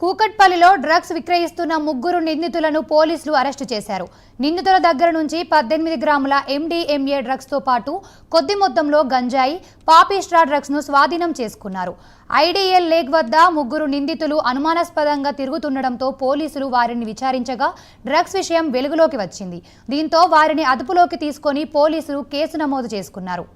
కూకట్పల్లిలో డ్రగ్స్ విక్రయిస్తున్న ముగ్గురు నిందితులను పోలీసులు అరెస్టు చేశారు. నిందితుల దగ్గర నుంచి 18 గ్రాముల MDMA డ్రగ్స్ తో పాటు కొద్ది మొత్తంలో గంజాయి, పాపిస్ట్రా డ్రగ్స్ ను స్వాధీనం చేసుకున్నారు. ఐడిఎల్ లేక్ వద్ద ముగ్గురు నిందితులు అనుమానాస్పదంగా తిరుగుతుండటంతో పోలీసులు వారిని విచారించగా డ్రగ్స్ విషయం వెలుగులోకి వచ్చింది. దీంతో వారిని అదుపులోకి తీసుకొని పోలీసులు కేసు నమోదు చేసుకున్నారు.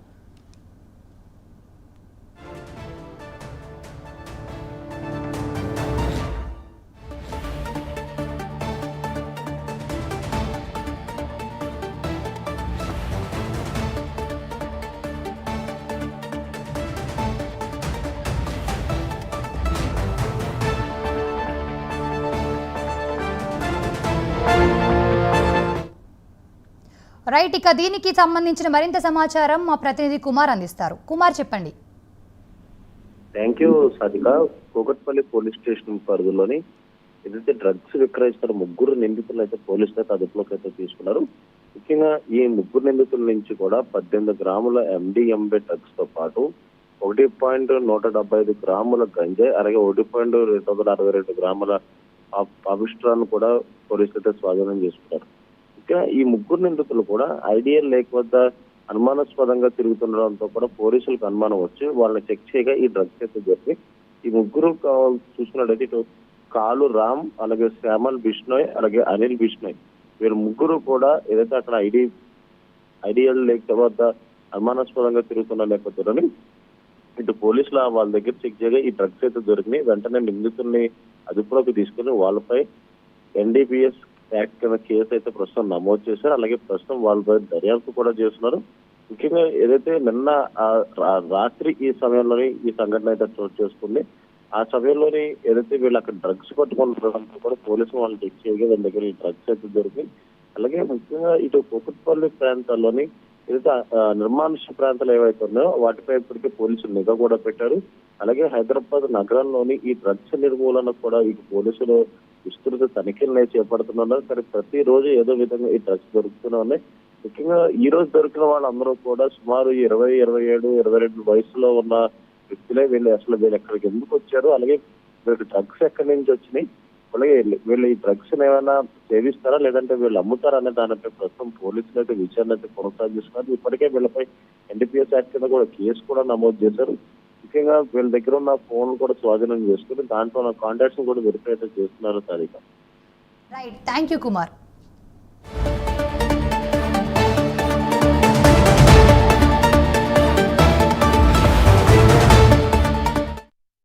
రైట్, ఇక దీనికి సంబంధించిన మరింత సమాచారం మా ప్రతినిధి కుమార్ అందిస్తారు. కుమార్, చెప్పండి. Thank you Sadhika. Kukatpally police station పరిధిలోని ఏదైతే డ్రగ్స్ విక్రయిస్తారో ముగ్గురు నిందితులు అయితే పోలీసులు అయితే అదుపులోకి అయితే తీసుకున్నారు. ముఖ్యంగా ఈ ముగ్గురు నిందితుల నుంచి కూడా 18 గ్రాముల MDMA డ్రగ్స్ తో పాటు 1.175 గ్రాముల గంజాయి, అలాగే 1.262 గ్రాముల పాపిస్ట్రాను కూడా పోలీసులు అయితే స్వాధీనం చేసుకున్నారు. ఇంకా ఈ ముగ్గురు నిందితులు కూడా ఐడియల్ లేక్ వద్ద అనుమానాస్పదంగా తిరుగుతుండడంతో కూడా పోలీసులకు అనుమానం వచ్చి వాళ్ళని చెక్ చేయగా ఈ డ్రగ్స్ అయితే జరిగి ఈ ముగ్గురు చూసుకున్నట్టయితే ఇటు కాలు రామ్, అలాగే శ్యామల్ బిష్ణోయ్, అలాగే అనిల్ బిష్ణోయ్, వీరు ముగ్గురు కూడా ఏదైతే అక్కడ ఐడియల్ లేక్ వద్ద అనుమానాస్పదంగా తిరుగుతున్న నేపథ్యంలోని ఇటు పోలీసులు వాళ్ళ దగ్గర చెక్ చేయగా ఈ డ్రగ్స్ అయితే దొరికినాయి. వెంటనే నిందితుల్ని అదుపులోకి తీసుకుని వాళ్ళపై NDPS యాక్ట్ కింద కేసు అయితే ప్రస్తుతం నమోదు చేశారు. అలాగే ప్రస్తుతం వాళ్ళపై దర్యాప్తు కూడా చేస్తున్నారు. ముఖ్యంగా ఏదైతే నిన్న రాత్రి ఈ సమయంలోని ఈ సంఘటన అయితే చోటు చేసుకుంది. ఆ సమయంలోని ఏదైతే వీళ్ళు అక్కడ డ్రగ్స్ పట్టుకుంటుండడంతో కూడా పోలీసులు వాళ్ళు చెక్ చేయగా వీళ్ళ దగ్గర ఈ డ్రగ్స్ అయితే దొరికి, అలాగే ముఖ్యంగా ఇటు కూకట్పల్లి ప్రాంతాల్లోని ఏదైతే నిర్మానుష్య ప్రాంతాలు ఏవైతే ఉన్నాయో వాటిపై ఇప్పటికే పోలీసులు నిఘా కూడా పెట్టారు. అలాగే హైదరాబాద్ నగరంలోని ఈ డ్రగ్స్ నిర్మూలన కూడా ఈ పోలీసులు విస్తృత తనిఖీలను చేపడుతున్నారు. కానీ ప్రతిరోజు ఏదో విధంగా ఈ డ్రగ్స్ దొరుకుతూనే ఉన్నాయి. ముఖ్యంగా ఈ రోజు దొరికిన వాళ్ళందరూ కూడా సుమారు 20, 27, 22 వయసులో ఉన్న వ్యక్తులే. వీళ్ళు ఎక్కడికి ఎందుకు వచ్చారు, అలాగే వీళ్ళు డ్రగ్స్ ఎక్కడి నుంచి వచ్చినాయి, అలాగే వీళ్ళు ఈ డ్రగ్స్ ఏమైనా సేవిస్తారా లేదంటే వీళ్ళు అమ్ముతారా అనే దానిపై ప్రస్తుతం పోలీసులు అయితే విచారణ అయితే కొనసాగిస్తున్నారు. ఇప్పటికే వీళ్ళపై NDPS యాక్ట్ కింద కూడా కేసు కూడా నమోదు చేశారు. ముఖ్యంగా వీళ్ళ దగ్గర ఉన్న ఫోన్ కూడా స్వాధీనం చేసుకుని దాంట్లో ఉన్న కాంటాక్ట్స్ కూడా వెరిఫై అయితే చేస్తున్నారు Sadhika. Right, thank you Kumar.